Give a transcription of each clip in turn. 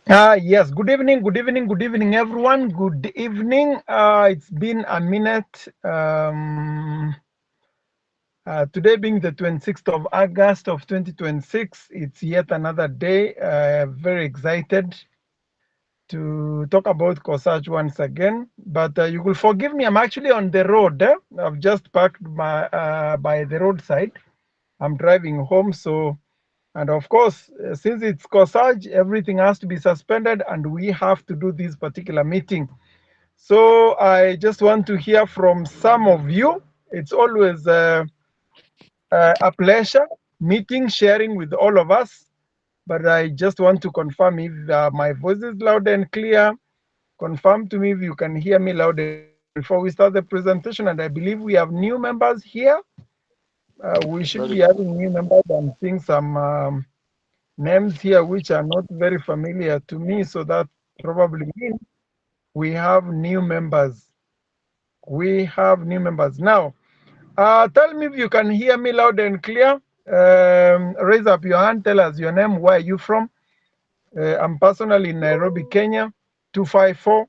Yes, good evening, everyone. Good evening. It's been a minute. Today being the 26th of August of 2026, it's yet another day. Very excited to talk about Coresage once again. But you will forgive me, I'm actually on the road. I've just parked by the roadside. I'm driving home, so and of course, since it's Coresage, everything has to be suspended and we have to do this particular meeting. So I just want to hear from some of you. It's always a pleasure meeting, sharing with all of us. But I just want to confirm if my voice is loud and clear. Confirm to me if you can hear me loud and clear before we start the presentation. And I believe we have new members here. We should Very be good. having new members. I'm seeing some names here which are not very familiar to me, so that probably means we have new members. We have new members now. Tell me if you can hear me loud and clear. Raise up your hand. Tell us your name. Where are you from? I'm personally in Nairobi, Kenya, 254.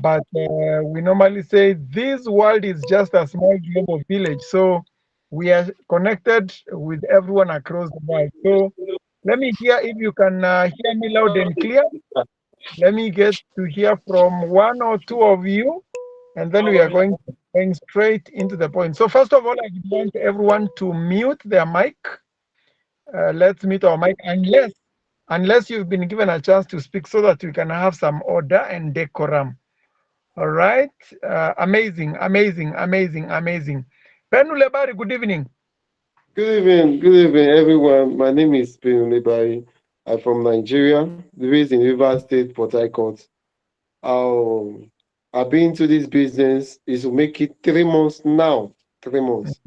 But we normally say this world is just a small global village. So we are connected with everyone across the world. So let me hear if you can hear me loud and clear. Let me get to hear from one or two of you, and then we are going straight into the point. So first of all, I want everyone to mute their mic. Let's mute our mic unless you've been given a chance to speak, so that we can have some order and decorum. All right. Amazing, amazing, amazing, amazing. Penulebari, good evening. Good evening, everyone. My name is Lebai. I'm from Nigeria, based in River State, Port Harcourt. Um, I've been into this business is to make it 3 months now, 3 months,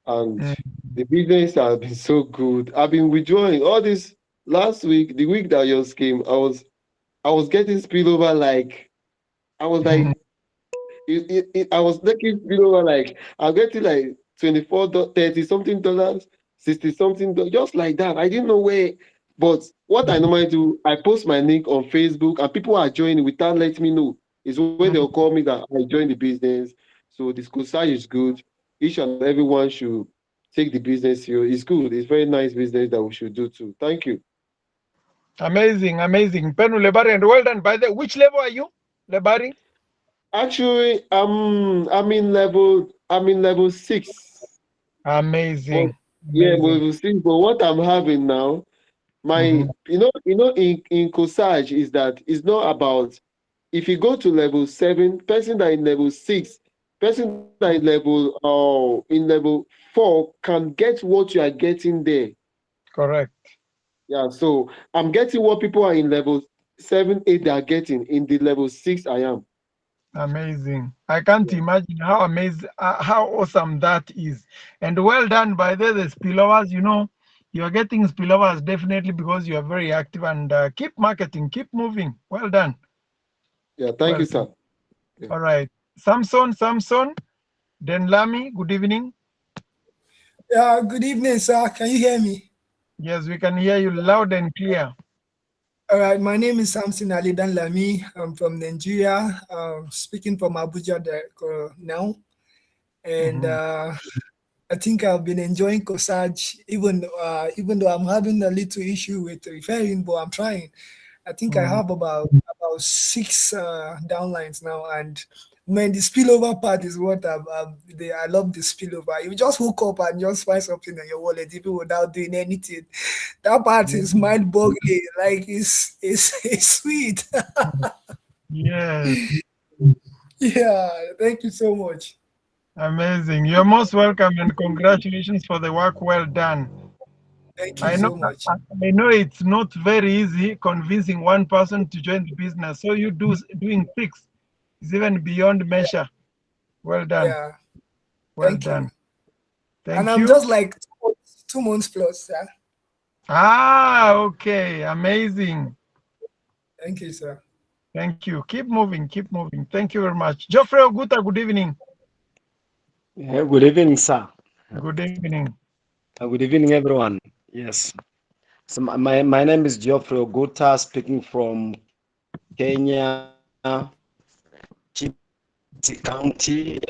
and Mm, the business has been so good. I've been withdrawing all this last week. The week that just came, I was getting spillover like I was like mm, I was making spillover like I'm getting like 24, 30 something dollars, 60 something dollars, just like that. I didn't know where. But what I normally do, I post my link on Facebook and people are joining without letting me know. Is when they'll call me that I joined the business. So this Coresage is good. Each and everyone should take the business here. It's good. It's very nice business that we should do too. Thank you. amazing, amazing. Penulebari, and well done. By the which level are you, Lebari? Actually, I'm in level 6. But Amazing, yeah, amazing. level 6. But what I'm having now, my Mhm. in Coresage is that it's not about if you go to level 7, person that in level 6, person that in level 4 can get what you are getting there. Correct. Yeah, so I'm getting what people are in level 7, 8 they are getting in the level 6 I am. Amazing. I can't Yeah. imagine how amazing, how awesome that is. And well done by the spillovers. You're getting spillovers definitely because you are very active, and keep marketing, keep moving. Well done. Yeah, thank Well you, done. sir. Yeah. All right. Samson, then Lami, good evening. Good evening, sir. Can you hear me? Yes, we can hear you loud and clear. All right, my name is Samson Alidan Lami. I'm from Nigeria, speaking from Abuja now. And Mhm. I think I've been enjoying Coresage, even though I'm having a little issue with referring, but I'm trying. I think I Mm. have about six downlines now, and man, the spillover part is what I love the spillover. You just hook up and just find something in your wallet, even without doing anything. That part is mind boggling. Like it's sweet. Yes, Yeah, thank you so much. amazing. You're most welcome, and congratulations for the work well done. Thank you I know, so much. I know it's not very easy convincing one person to join the business. So doing six is even beyond measure. Well done, Yeah, well thank you. done. And Thank I'm you. just like 2 months plus. Yeah. Okay, amazing. Thank you, sir. Thank you. Keep moving, keep moving. Thank you very much. Geoffrey Oguta, good evening. Yeah, good evening, sir. Good evening. Good evening, everyone. Yes. So my name is Geoffrey Oguta, speaking from Kenya, Chipsi County.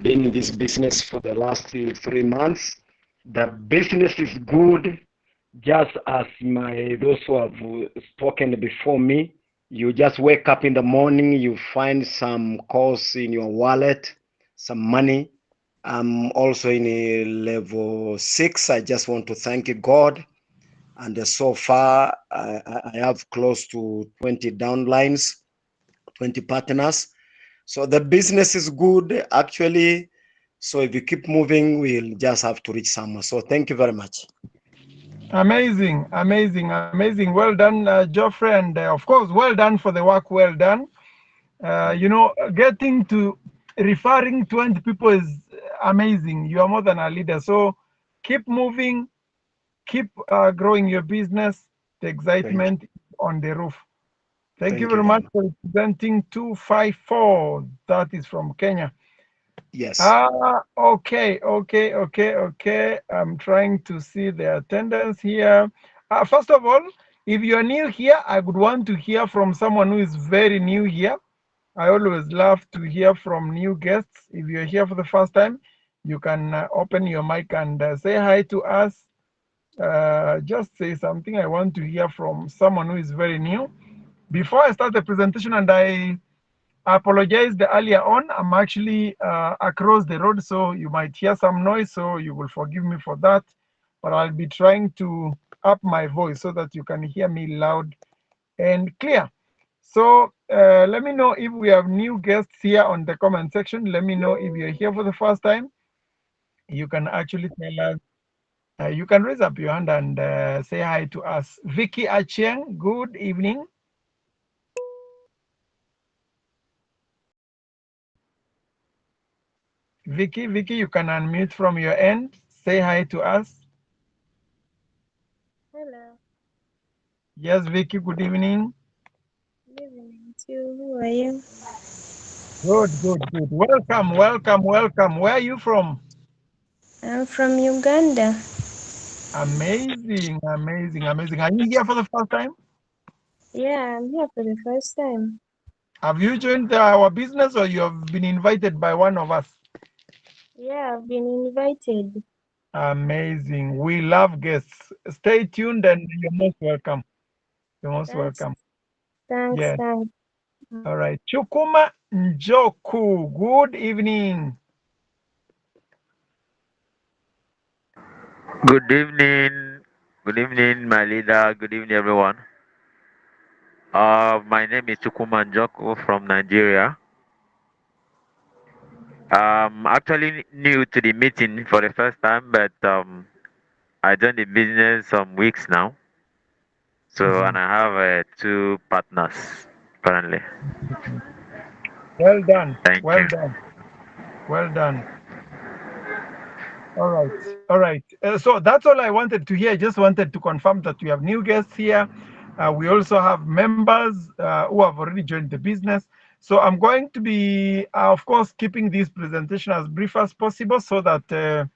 Been in this business for the last 3 months. The business is good, just as those who have spoken before me. You just wake up in the morning, you find some calls in your wallet, some money. I'm also in a level 6. I just want to thank God. And so far, I have close to 20 downlines, 20 partners. So the business is good, actually. So if you keep moving, we'll just have to reach somewhere. So thank you very much. Amazing, amazing, amazing. Well done, Geoffrey. And of course, well done for the work well done. Getting to referring 20 people is amazing. You are more than a leader. So keep moving, keep growing your business. The excitement on the roof. Thank you very much for representing 254. That is from Kenya. Yes. Okay. I'm trying to see the attendance here. First of all, if you're new here, I would want to hear from someone who is very new here. I always love to hear from new guests. If you're here for the first time, you can open your mic and say hi to us. Just say something. I want to hear from someone who is very new. Before I start the presentation, and I apologized earlier on, I'm actually across the road, so you might hear some noise, so you will forgive me for that. But I'll be trying to up my voice so that you can hear me loud and clear. So let me know if we have new guests here on the comment section. Let me know if you're here for the first time. You can actually tell us. You can raise up your hand and say hi to us. Vicky Achieng, good evening. Vicky, you can unmute from your end. Say hi to us. Hello. Yes, Vicky, good evening. Good evening to you. Who are you? Good. Welcome. Where are you from? I'm from Uganda. Amazing. Are you here for the first time? Yeah, I'm here for the first time. Have you joined our business or you have been invited by one of us? Yeah, I've been invited. Amazing. We love guests. Stay tuned and you're most welcome. Welcome. Thanks. Yeah. All right. Chukuma Njoku, good evening. Good evening, my leader. Good evening, everyone. My name is Chukuma Njoku from Nigeria. Actually new to the meeting for the first time, but I joined the business some weeks now. So, and I have 2 partners currently. Well done. Thank you. Well done. All right. So that's all I wanted to hear. I just wanted to confirm that we have new guests here. We also have members who have already joined the business. So I'm going to be, of course, keeping this presentation as brief as possible so that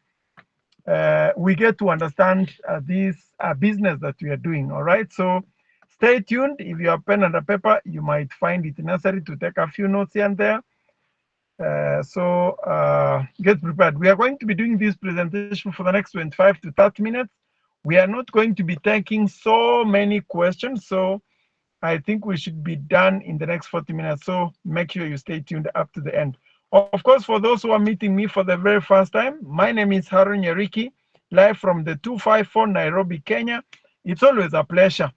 we get to understand this business that we are doing. All right. So stay tuned. If you have pen and a paper, you might find it necessary to take a few notes here and there. Get prepared. We are going to be doing this presentation for the next 25 to 30 minutes. We are not going to be taking so many questions, so I think we should be done in the next 40 minutes. So make sure you stay tuned up to the end. Of course, for those who are meeting me for the very first time, my name is Harun Yariki, live from the 254 Nairobi, Kenya. It's always a pleasure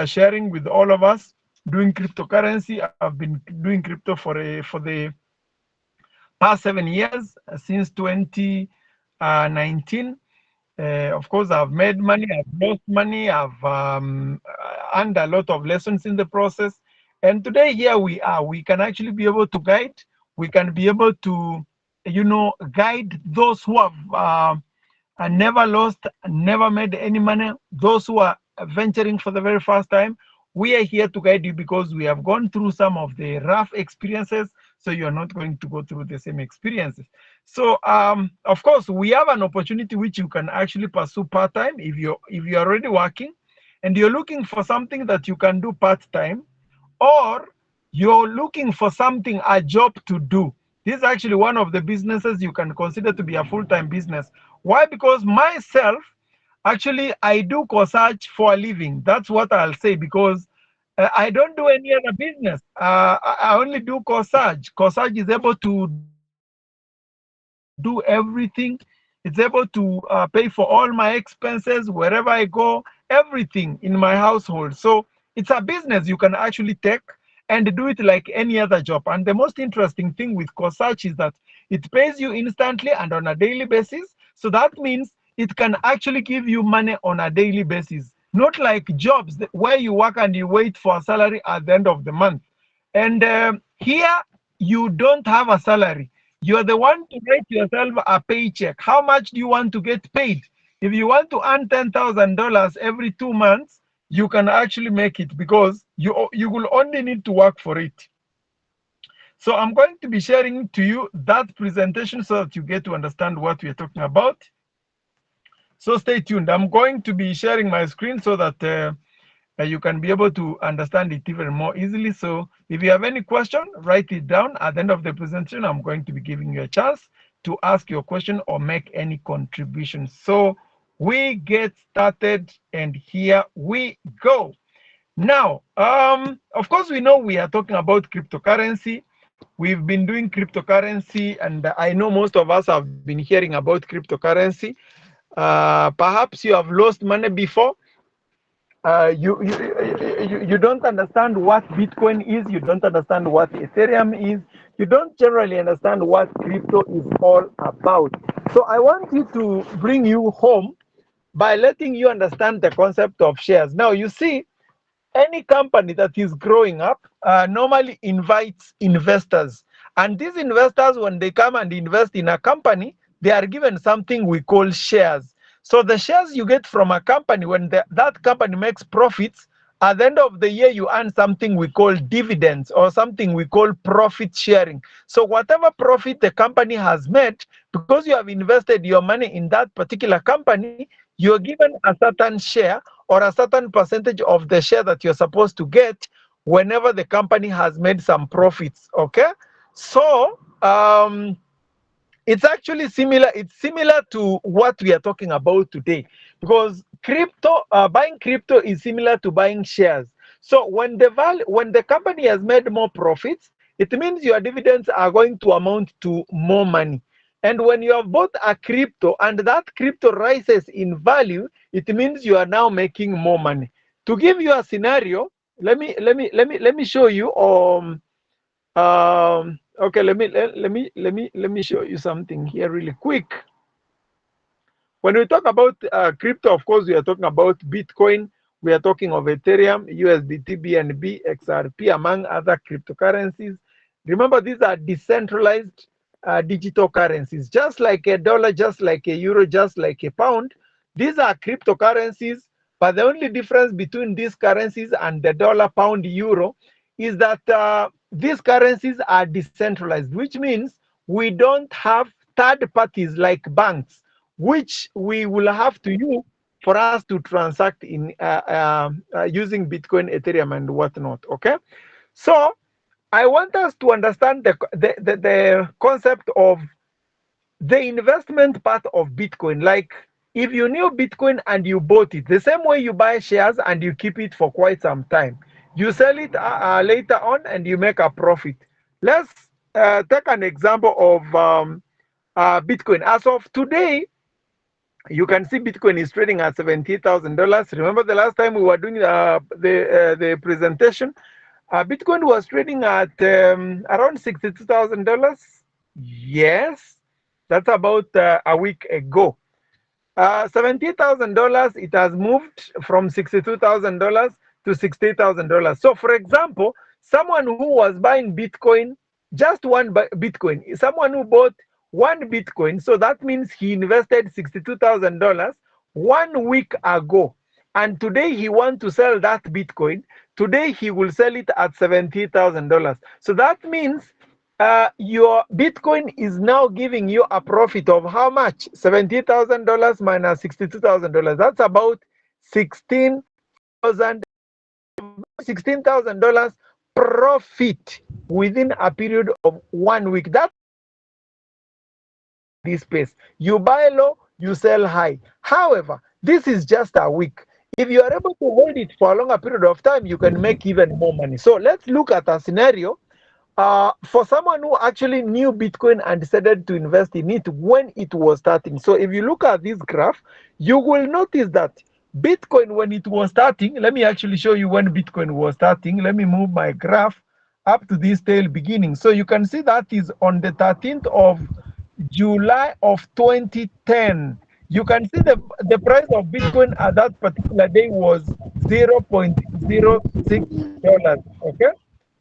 sharing with all of us doing cryptocurrency. I've been doing crypto for the past 7 years, since 2019. Of course, I've made money, I've lost money, I've earned a lot of lessons in the process. And today, here we are. We can actually be able to guide. We can be able to, guide those who have never lost, never made any money, those who are venturing for the very first time. We are here to guide you because we have gone through some of the rough experiences, so you're not going to go through the same experiences. So, of course, we have an opportunity which you can actually pursue part-time if you're already working. and you're looking for something that you can do part-time, or you're looking for something, a job to do, this is actually one of the businesses you can consider to be a full-time business. Why? Because myself, actually, I do Coresage for a living. That's what I'll say, because I don't do any other business. I only do Coresage. Coresage is able to do everything. It's able to pay for all my expenses wherever I go, everything in my household. So it's a business you can actually take and do it like any other job. And the most interesting thing with Coresage is that it pays you instantly and on a daily basis. So that means it can actually give you money on a daily basis, not like jobs where you work and you wait for a salary at the end of the month. And here, you don't have a salary. You're the one to write yourself a paycheck. How much do you want to get paid? If you want to earn $10,000 every 2 months, you can actually make it, because you will only need to work for it. So I'm going to be sharing to you that presentation so that you get to understand what we're talking about. So stay tuned. I'm going to be sharing my screen so that you can be able to understand it even more easily. So if you have any question, write it down. At the end of the presentation, I'm going to be giving you a chance to ask your question or make any contribution. So we get started, and here we go. Now, of course, we know we are talking about cryptocurrency. We've been doing cryptocurrency, and I know most of us have been hearing about cryptocurrency. Perhaps you have lost money before. You don't understand what Bitcoin is. You don't understand what Ethereum is. You don't generally understand what crypto is all about. So I want you to bring you home by letting you understand the concept of shares. Now, you see, any company that is growing up normally invites investors. And these investors, when they come and invest in a company, they are given something we call shares. So the shares you get from a company, when that company makes profits, at the end of the year, you earn something we call dividends, or something we call profit sharing. So whatever profit the company has made, because you have invested your money in that particular company, you're given a certain share or a certain percentage of the share that you're supposed to get whenever the company has made some profits. Okay, so it's actually similar. It's similar to what we are talking about today, because buying crypto is similar to buying shares. So when the company has made more profits, it means your dividends are going to amount to more money. And when you have bought a crypto and that crypto rises in value, it means you are now making more money. To give you a scenario, let me show you. Okay, let me show you something here really quick. When we talk about crypto, of course, we are talking about Bitcoin. We are talking of Ethereum, USDT, BNB, XRP, among other cryptocurrencies. Remember, these are decentralized digital currencies, just like a dollar, just like a euro, just like a pound. These are cryptocurrencies, but the only difference between these currencies and the dollar, pound, euro is that these currencies are decentralized, which means we don't have third parties like banks, which we will have to use for us to transact in using Bitcoin, Ethereum, and whatnot. Okay, so I want us to understand the concept of the investment part of Bitcoin. Like, if you knew Bitcoin and you bought it, the same way you buy shares and you keep it for quite some time, you sell it later on and you make a profit. Let's take an example of Bitcoin. As of today, you can see Bitcoin is trading at $70,000. Remember the last time we were doing the presentation, Bitcoin was trading at around $62,000. Yes, that's about a week ago. $70,000, it has moved from $62,000 to $60,000. So, for example, someone who was buying Bitcoin, just one Bitcoin, someone who bought one Bitcoin, so that means he invested $62,000 1 week ago, and today he wants to sell that Bitcoin. Today he will sell it at $70,000. So that means your Bitcoin is now giving you a profit of how much? $70,000 minus $62,000. That's about $16,400. $16,000 profit within a period of 1 week. That's this space. You buy low, you sell high. However, this is just a week. If you are able to hold it for a longer period of time, you can make even more money. So let's look at a scenario for someone who actually knew Bitcoin and decided to invest in it when it was starting. So if you look at this graph, you will notice that Bitcoin, when it was starting, let me actually show you when Bitcoin was starting. Let me move my graph up to this tail beginning. So you can see that is on the 13th of July of 2010. You can see the price of Bitcoin at that particular day was $0.06. Okay,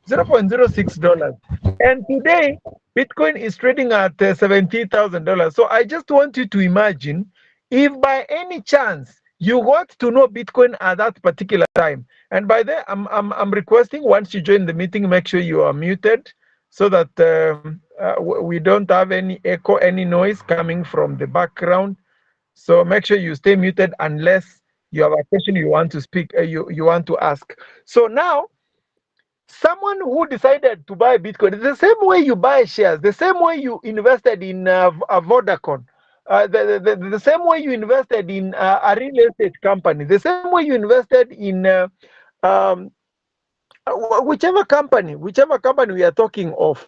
$0.06. And today, Bitcoin is trading at $70,000. So I just want you to imagine if by any chance you got to know Bitcoin at that particular time. And by that, I'm requesting once you join the meeting, make sure you are muted so that we don't have any echo, any noise coming from the background. So make sure you stay muted unless you have a question you want to speak, you want to ask. So now, someone who decided to buy Bitcoin, it's the same way you buy shares, the same way you invested in a Vodacom, the same way you invested in a real estate company, the same way you invested in um, whichever company we are talking of.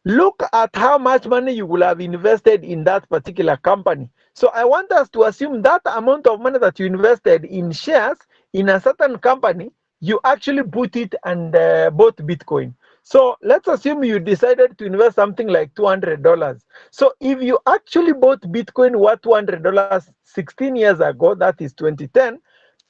Look at how much money you will have invested in that particular company. So I want us to assume that amount of money that you invested in shares in a certain company, you actually put it and bought Bitcoin. So let's assume you decided to invest something like $200. So if you actually bought Bitcoin worth $200 16 years ago, that is 2010,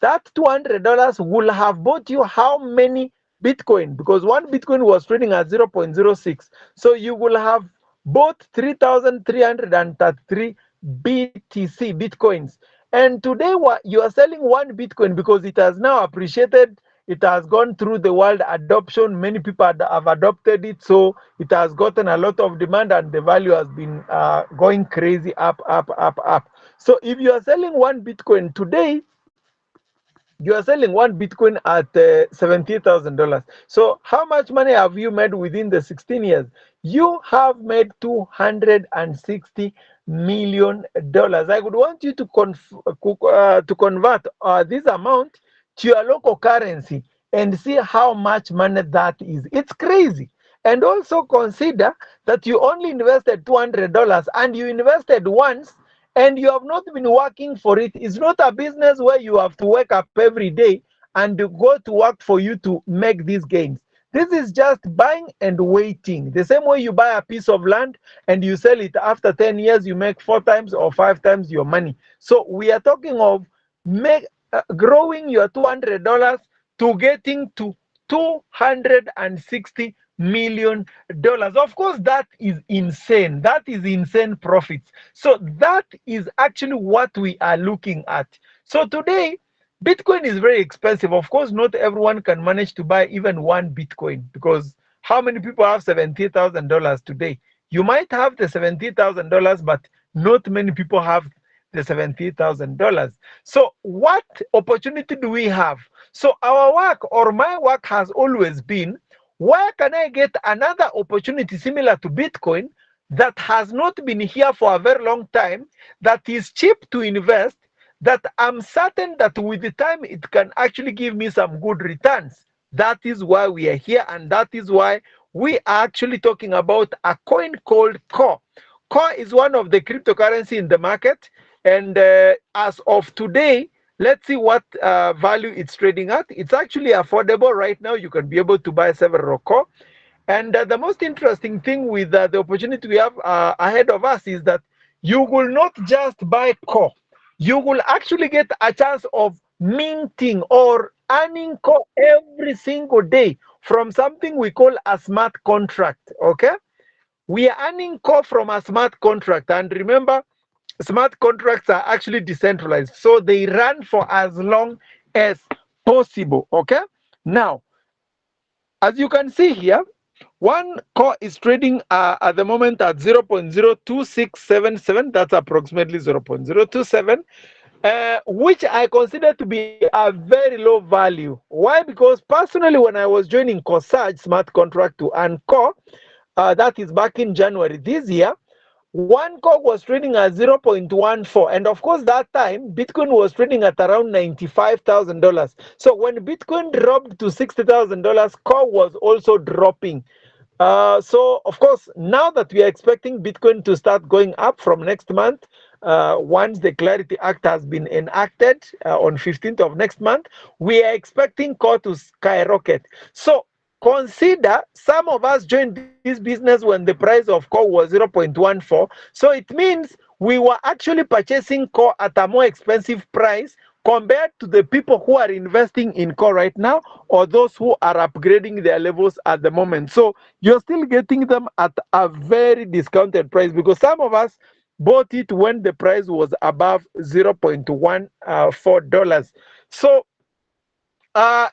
that $200 will have bought you how many Bitcoin? Because one Bitcoin was trading at 0.06. So you will have bought 3,333 BTC Bitcoins. And today you are selling one Bitcoin because it has now appreciated. It has gone through the world adoption. Many people have adopted it. So it has gotten a lot of demand and the value has been going crazy up, up, up, up. So if you are selling one Bitcoin today, you are selling one Bitcoin at $70,000. So how much money have you made within the 16 years? You have made $260 million. I would want you to convert this amount to your local currency and see how much money that is. It's crazy. And also consider that you only invested $200 and you invested once and you have not been working for it. It's not a business where you have to wake up every day and go to work for you to make these gains. This is just buying and waiting. The same way you buy a piece of land and you sell it after 10 years, you make 4 times or 5 times your money. So we are talking of growing your $200 to getting to $260 million. Of course, that is insane. That is insane profits. So that is actually what we are looking at. So today, Bitcoin is very expensive. Of course, not everyone can manage to buy even one Bitcoin because how many people have $70,000 today? You might have the $70,000, but not many people have the $70,000. So what opportunity do we have? So our work or my work has always been, where can I get another opportunity similar to Bitcoin that has not been here for a very long time, that is cheap to invest, that I'm certain that with the time it can actually give me some good returns? That is why we are here, and that is why we are actually talking about a coin called Core. Core is one of the cryptocurrency in the market, and as of today, let's see what value it's trading at. It's actually affordable right now. You can be able to buy several Core. And the most interesting thing with the opportunity we have ahead of us is that you will not just buy Core. You will actually get a chance of minting or earning Core every single day from something we call a smart contract. Okay? We are earning Core from a smart contract. And remember, smart contracts are actually decentralized, so they run for as long as possible. Okay, now as you can see here, one Core is trading at the moment at 0.02677. That's approximately 0.027. which I consider to be a very low value. Why? Because personally, when I was joining Coresage smart contract to earn core, that is back in January this year, one core was trading at 0.14, and of course that time Bitcoin was trading at around $95,000. So when Bitcoin dropped to $60,000, core was also dropping. So of course, now that we are expecting Bitcoin to start going up from next month, once the Clarity Act has been enacted on 15th of next month, we are expecting core to skyrocket. So consider some of us joined this business when the price of core was 0.14. So it means we were actually purchasing core at a more expensive price compared to the people who are investing in core right now, or those who are upgrading their levels at the moment. So you're still getting them at a very discounted price, because some of us bought it when the price was above $0.14. So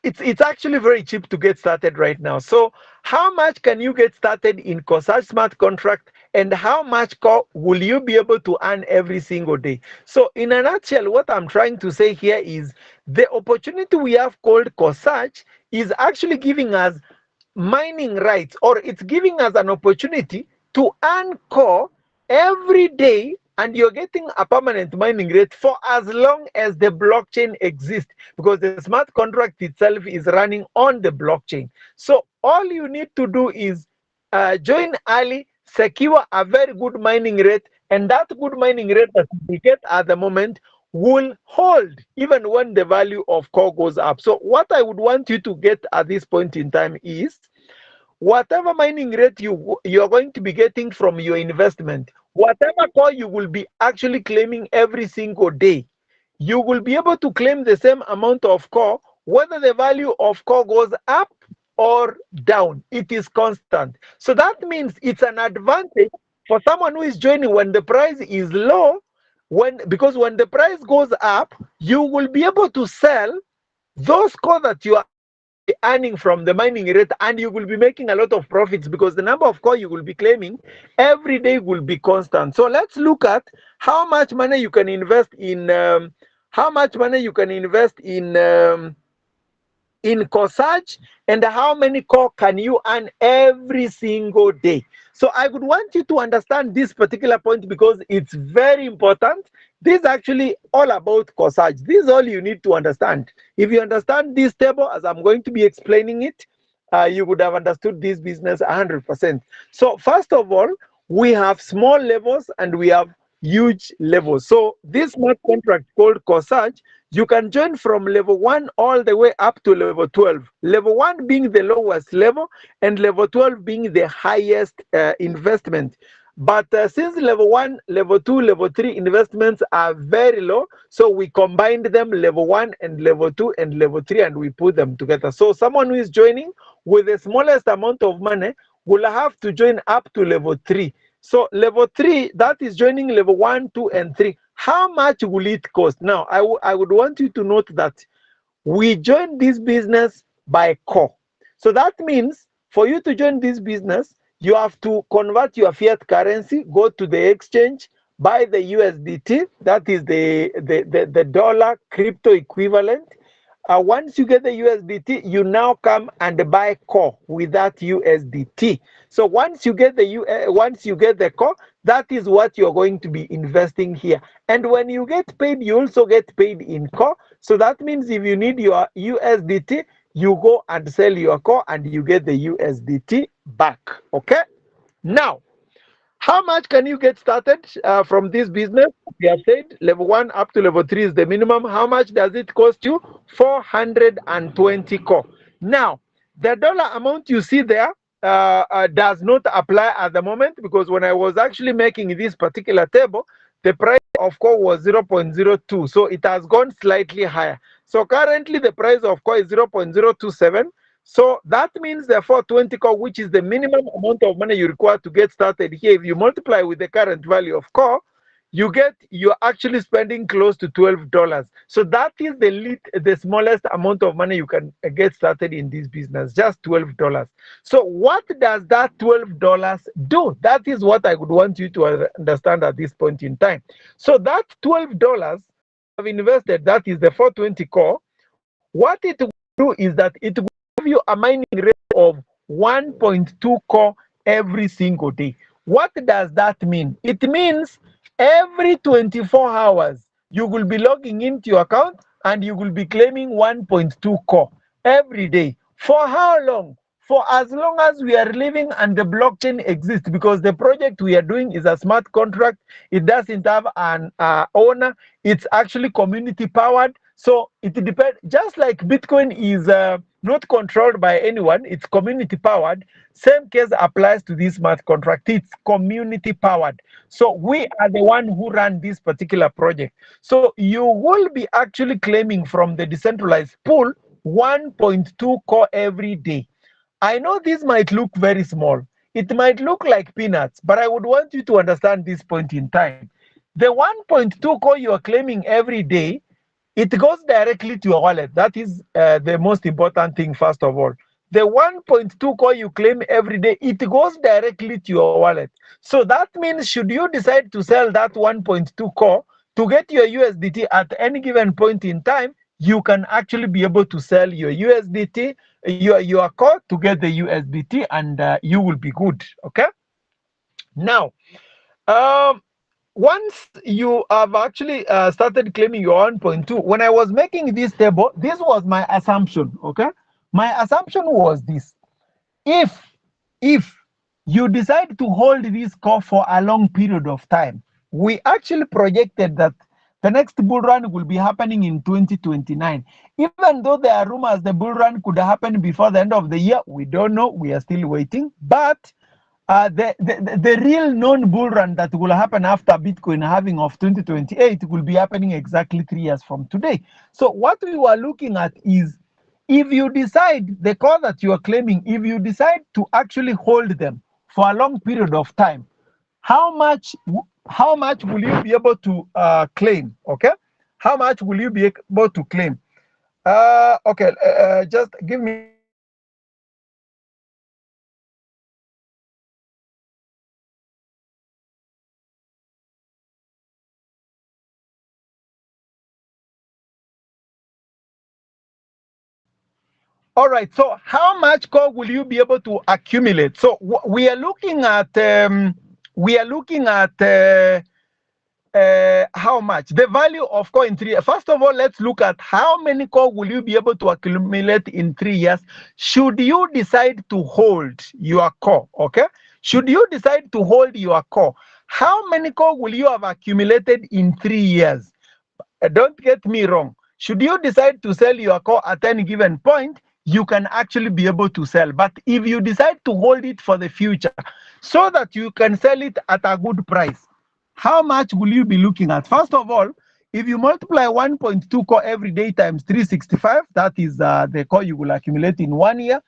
it's actually very cheap to get started right now. So how much can you get started in Coresage smart contract, and how much core will you be able to earn every single day? So in a nutshell, what I'm trying to say here is the opportunity we have called Coresage is actually giving us mining rights, or it's giving us an opportunity to earn core every day, and you're getting a permanent mining rate for as long as the blockchain exists, because the smart contract itself is running on the blockchain. So all you need to do is join early, secure a very good mining rate, and that good mining rate that we get at the moment will hold even when the value of core goes up. So what I would want you to get at this point in time is whatever mining rate you're going to be getting from your investment, whatever core you will be actually claiming every single day, you will be able to claim the same amount of core whether the value of core goes up or down. It is constant. So that means it's an advantage for someone who is joining when the price is low, because when the price goes up, you will be able to sell those core that you are actually earning from the mining rate, and you will be making a lot of profits, because the number of core you will be claiming every day will be constant. So let's look at how much money you can invest in in Coresage, and how many core can you earn every single day. So I would want you to understand this particular point, because it's very important. This is actually all about Coresage. This is all you need to understand. If you understand this table as I'm going to be explaining it, you would have understood this business 100%. So first of all, we have small levels and we have huge levels. So this smart contract called Coresage, you can join from level 1 all the way up to level 12. Level 1 being the lowest level, and level 12 being the highest investment. But since level 1, level 2, level 3 investments are very low, so we combined them, level 1 and level 2 and level 3, and we put them together. So someone who is joining with the smallest amount of money will have to join up to level 3. So level 3, that is joining level 1, 2, and 3. How much will it cost? Now, I would want you to note that we join this business by core. So that means for you to join this business, you have to convert your fiat currency, go to the exchange, buy the USDT, that is the dollar crypto equivalent. Once you get the USDT, you now come and buy core with that USDT. So once you get the core, that is what you're going to be investing here. And when you get paid, you also get paid in core. So that means if you need your USDT, you go and sell your core and you get the USDT back. Okay? Now, how much can you get started from this business? We have said level 1 up to level 3 is the minimum. How much does it cost you? 420 core. Now, the dollar amount you see there does not apply at the moment, because when I was actually making this particular table, the price of core was 0.02. So it has gone slightly higher. So currently the price of core is 0.027. So that means the 420 core, which is the minimum amount of money you require to get started here, if you multiply with the current value of core, you're actually spending close to $12. So that is the smallest amount of money you can get started in this business, just $12. So what does that $12 do? That is what I would want you to understand at this point in time. So that $12 have invested, that is the 420 core, what it will do is that it will give you a mining rate of 1.2 core every single day. What does that mean? It means every 24 hours, you will be logging into your account and you will be claiming 1.2 core every day. For how long? For as long as we are living and the blockchain exists, because the project we are doing is a smart contract. It doesn't have an owner. It's actually community powered. So it depends, just like Bitcoin is not controlled by anyone, it's community powered. Same case applies to this smart contract. It's community powered. So we are the one who run this particular project. So you will be actually claiming from the decentralized pool 1.2 core every day. I know this might look very small. It might look like peanuts, but I would want you to understand this point in time. The 1.2 core you are claiming every day, it goes directly to your wallet. That is the most important thing, first of all. The 1.2 core you claim every day, it goes directly to your wallet. So that means should you decide to sell that 1.2 core to get your USDT at any given point in time, you can actually be able to sell your USDT, your core to get the USDT, and you will be good. Okay. Now, once you have actually started claiming your 1.2, when I was making this table, this was my assumption. Okay, my assumption was this: if you decide to hold this core for a long period of time, we actually projected that the next bull run will be happening in 2029. Even though there are rumors the bull run could happen before the end of the year, we don't know. We are still waiting. But the real known bull run that will happen after Bitcoin halving of 2028 will be happening exactly 3 years from today. So what we were looking at is, if you decide the core that you are claiming, if you decide to actually hold them for a long period of time, how much will you be able to claim? Okay, how much will you be able to claim? Okay, just give me. All right. So, how much core will you be able to accumulate? So, we are looking at how much the value of core in 3 years. First of all, let's look at how many core will you be able to accumulate in 3 years. Should you decide to hold your core? Okay. Should you decide to hold your core, how many core will you have accumulated in 3 years? Don't get me wrong. Should you decide to sell your core at any given point, you can actually be able to sell. But if you decide to hold it for the future so that you can sell it at a good price, how much will you be looking at? First of all, if you multiply 1.2 core every day times 365, that is the core you will accumulate in 1 year.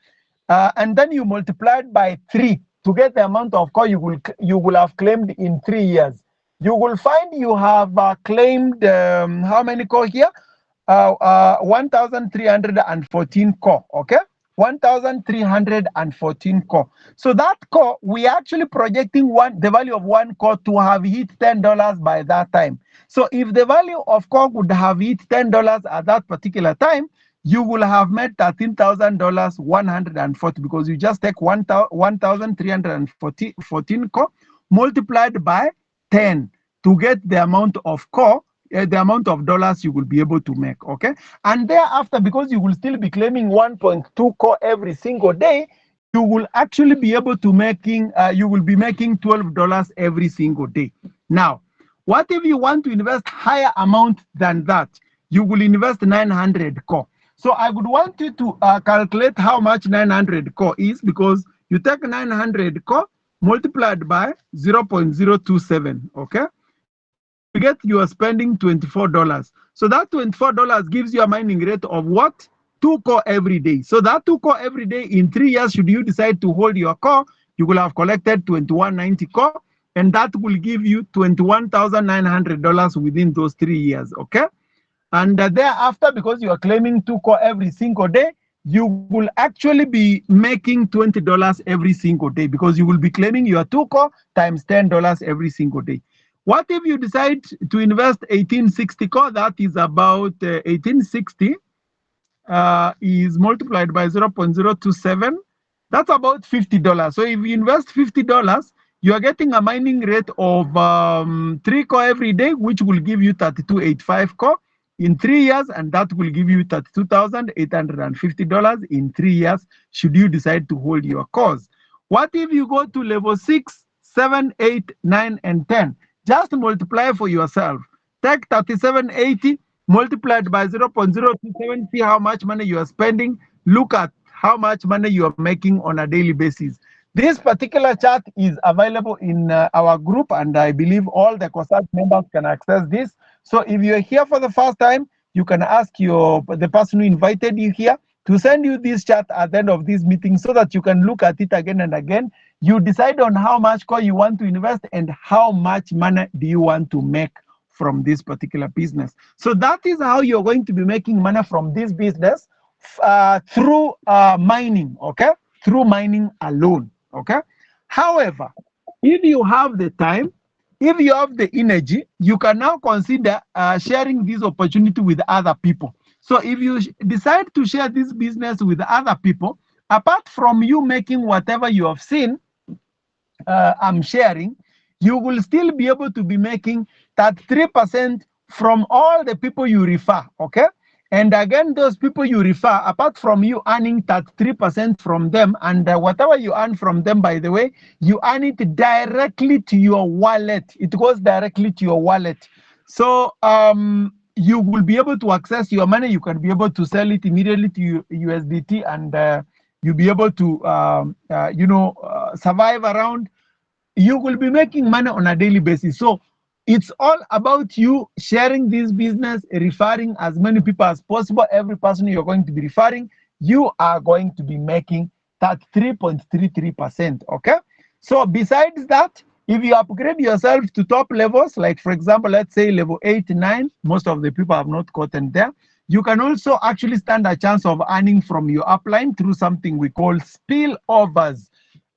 And then you multiply it by 3 to get the amount of core you will have claimed in 3 years. You will find you have claimed how many core here? 1,314 core. Okay, 1,314 core. So that core, we are actually projecting the value of one core to have hit $10 by that time. So if the value of core would have hit $10 at that particular time, you will have made $13,140, because you just take 1,314 core multiplied by 10 to get the amount of core, the amount of dollars you will be able to make. Okay, and thereafter, because you will still be claiming 1.2 core every single day, you will actually be able to making you will be making $12 every single day. Now, what if you want to invest higher amount than that? You will invest 900 core. So I would want you to calculate how much 900 core is, because you take 900 core multiplied by 0.027. Okay, you get you are spending $24. So that $24 gives you a mining rate of what? 2 core every day. So that 2 core every day in 3 years, should you decide to hold your core, you will have collected 2190 core, and that will give you $21,900 within those 3 years. Okay, and thereafter, because you are claiming 2 core every single day, you will actually be making $20 every single day, because you will be claiming your 2 core times $10 every single day. What if you decide to invest 1860 core? That is about 1860 is multiplied by 0.027. That's about $50. So if you invest $50, you are getting a mining rate of 3 core every day, which will give you 3285 core in 3 years, and that will give you $32,850 in 3 years, should you decide to hold your cores. What if you go to level 6, 7, 8, 9, and 10? Just multiply for yourself. Take 3780 multiplied by 0.027, see how much money you are spending. Look at how much money you are making on a daily basis. This particular chart is available in our group, and I believe all the Coresage members can access this. So if you're here for the first time, you can ask the person who invited you here to send you this chart at the end of this meeting so that you can look at it again and again. You decide on how much core you want to invest and how much money do you want to make from this particular business. So that is how you're going to be making money from this business through mining, okay? Through mining alone, okay? However, if you have the time, if you have the energy, you can now consider sharing this opportunity with other people. So if you decide to share this business with other people, apart from you making whatever you have seen, I'm sharing, you will still be able to be making that 3% from all the people you refer, okay? And again, those people you refer, apart from you earning that 3% from them, and whatever you earn from them, by the way, you earn it directly to your wallet. It goes directly to your wallet. So you will be able to access your money. You can be able to sell it immediately to USDT, and you'll be able to, survive around. You will be making money on a daily basis. So it's all about you sharing this business, referring as many people as possible. Every person you're going to be referring, you are going to be making that 3.33%, okay? So besides that, if you upgrade yourself to top levels, like for example, let's say level 8, 9, most of the people have not gotten there, you can also actually stand a chance of earning from your upline through something we call spillovers.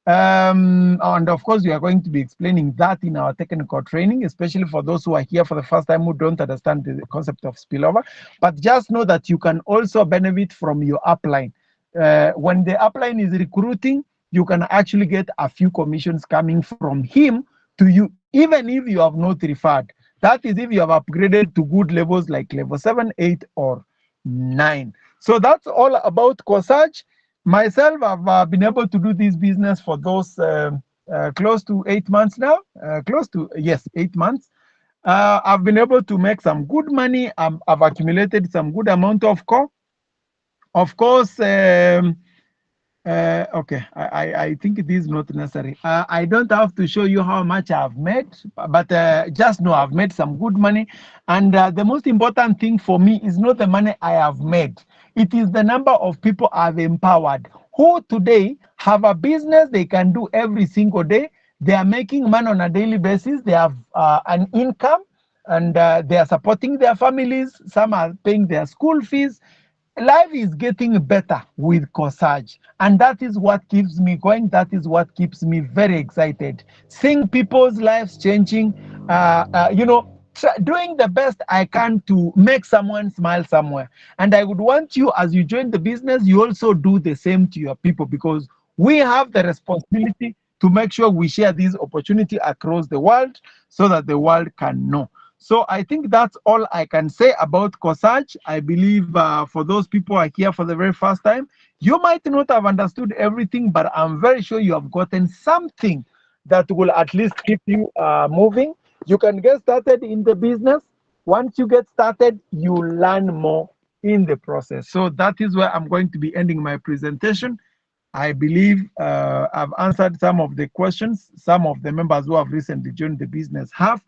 And of course, we are going to be explaining that in our technical training, especially for those who are here for the first time who don't understand the concept of spillover. But just know that you can also benefit from your upline. When the upline is recruiting, you can actually get a few commissions coming from him to you, even if you have not referred. That is if you have upgraded to good levels like level 7, 8, or 9. So that's all about Coresage. Myself, I've been able to do this business for those close to 8 months now. 8 months. I've been able to make some good money. I've accumulated some good amount of core. Of course, okay, I think it is not necessary. I don't have to show you how much I've made, but just know I've made some good money. And the most important thing for me is not the money I have made. It is the number of people I've empowered who today have a business they can do every single day. They are making money on a daily basis. They have an income, and they are supporting their families. Some are paying their school fees. Life is getting better with Coresage, and that is what keeps me going. That is what keeps me very excited. Seeing people's lives changing, doing the best I can to make someone smile somewhere. And I would want you, as you join the business, you also do the same to your people, because we have the responsibility to make sure we share this opportunity across the world so that the world can know. So I think that's all I can say about Coresage. I believe for those people who are here for the very first time, you might not have understood everything, but I'm very sure you have gotten something that will at least keep you moving. You can get started in the business. Once you get started, you learn more in the process. So that is where I'm going to be ending my presentation. I believe I've answered some of the questions some of the members who have recently joined the business have.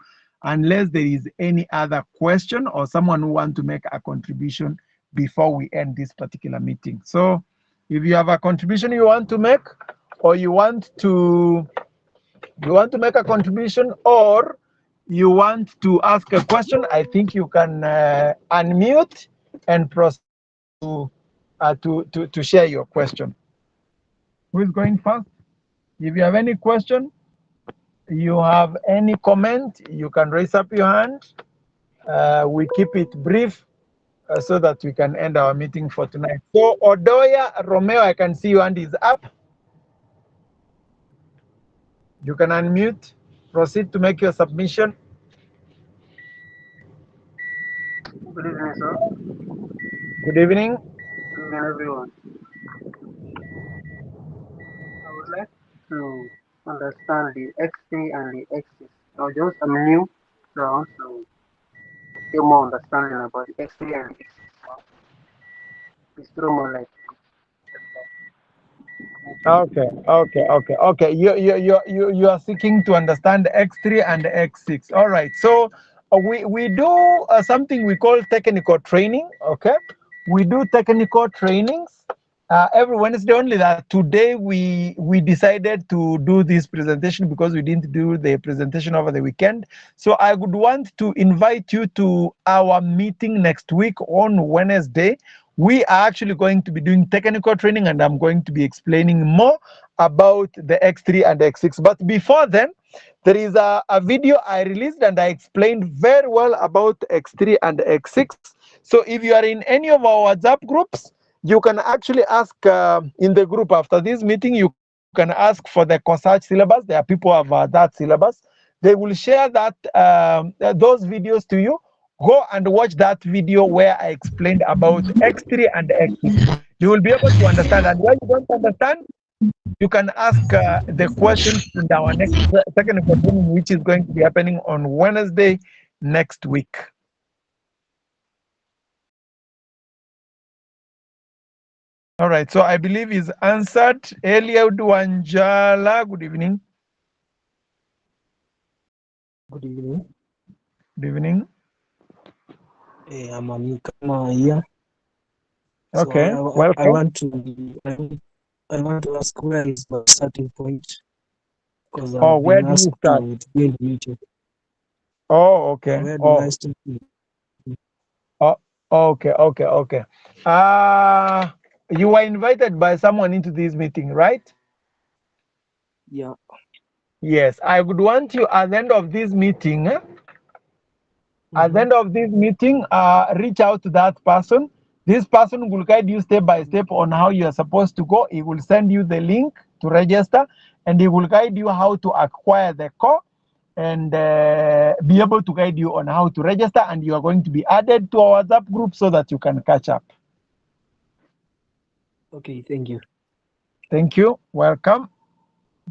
Unless there is any other question or someone who wants to make a contribution before we end this particular meeting. So if you have a contribution you want to make, or you want to make a contribution, or you want to ask a question, I think you can unmute and proceed to share your question. Who is going first? If you have any question, you have any comment, you can raise up your hand. We keep it brief so that we can end our meeting for tonight. So Odoya Romeo, I can see your hand is up. You can unmute. Proceed to make your submission. Good evening, sir. Good evening. Good evening, everyone. I would like to understand the X3 and the X6. I'm new, so I want to get more understanding about the X3 and the X6. Please throw more light. Okay. You are seeking to understand X3 and X6. All right. So we do something we call technical training. Okay. We do technical trainings every Wednesday. Only that today we decided to do this presentation because we didn't do the presentation over the weekend. So I would want to invite you to our meeting next week on Wednesday. We are actually going to be doing technical training, and I'm going to be explaining more about the X3 and X6. But before then, there is a video I released, and I explained very well about X3 and X6. So if you are in any of our WhatsApp groups, you can actually ask in the group after this meeting, you can ask for the Coresage syllabus. There are people who have that syllabus. They will share that those videos to you. Go and watch that video where I explained about X3 and X6. You will be able to understand. And when you don't understand, you can ask the questions in our next technical training, which is going to be happening on Wednesday next week. All right, so I believe is answered. Eliud Wanjala, good evening. Good evening. Good evening. I'm a newcomer here. Okay, So welcome. I want to ask where is the starting point? Because where do you start? to join the meeting. Oh, okay. Where do I start? Oh, okay. You were invited by someone into this meeting, right? Yeah. Yes, I would want you at the end of this meeting. At the end of this meeting, reach out to that person. This person will guide you step by step on how you are supposed to go. He will send you the link to register, and he will guide you how to acquire the core and be able to guide you on how to register. And you are going to be added to our WhatsApp group so that you can catch up. Okay, thank you. Thank you. Welcome.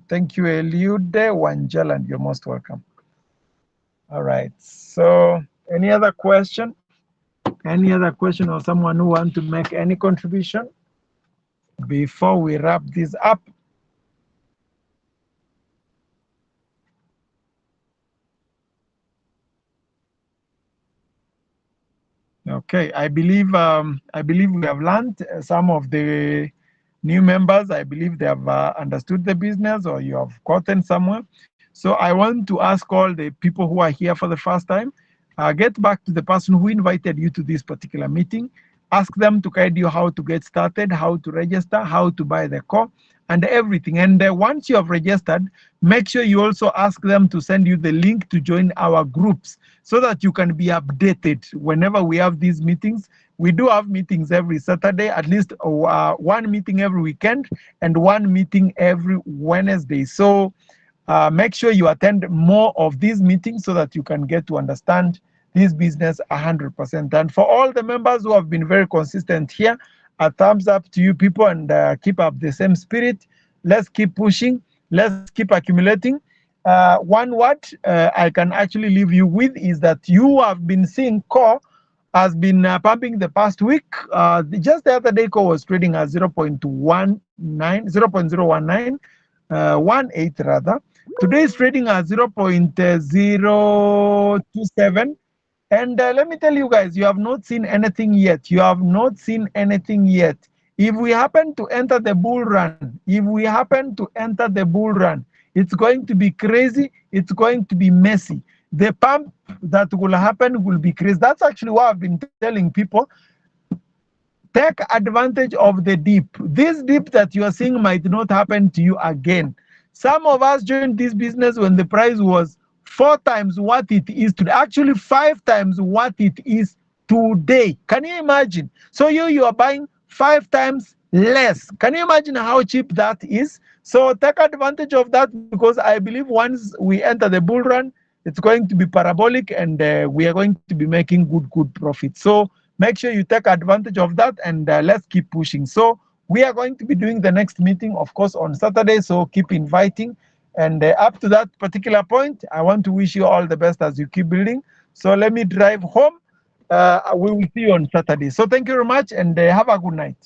Thank you, Eliude Wanjala, and you're most welcome. All right. So, any other question? Any other question, or someone who wants to make any contribution before we wrap this up? Okay, I believe we have learned some of the new members. I believe they have understood the business, or you have gotten somewhere. So I want to ask all the people who are here for the first time, get back to the person who invited you to this particular meeting. Ask them to guide you how to get started, how to register, how to buy the core, and everything. And once you have registered, make sure you also ask them to send you the link to join our groups so that you can be updated whenever we have these meetings. We do have meetings every Saturday, at least one meeting every weekend, and one meeting every Wednesday. So make sure you attend more of these meetings so that you can get to understand this business 100%. And for all the members who have been very consistent here, a thumbs up to you people, and keep up the same spirit. Let's keep pushing. Let's keep accumulating. One word I can actually leave you with is that you have been seeing core has been pumping the past week. Just the other day, core was trading at 0.19, 0.019, 18 rather. Today is trading at 0.027. And let me tell you guys, you have not seen anything yet. You have not seen anything yet. If we happen to enter the bull run, it's going to be crazy. It's going to be messy. The pump that will happen will be crazy. That's actually what I've been telling people. Take advantage of the dip. This dip that you are seeing might not happen to you again. Some of us joined this business when the price was 4 times what it is today. Actually, 5 times what it is today. Can you imagine? So you are buying 5 times less. Can you imagine how cheap that is? So take advantage of that, because I believe once we enter the bull run, it's going to be parabolic, and we are going to be making good profit. So make sure you take advantage of that, and let's keep pushing. So we are going to be doing the next meeting, of course, on Saturday. So keep inviting. And up to that particular point, I want to wish you all the best as you keep building. So let me drive home. We will see you on Saturday. So thank you very much, and have a good night.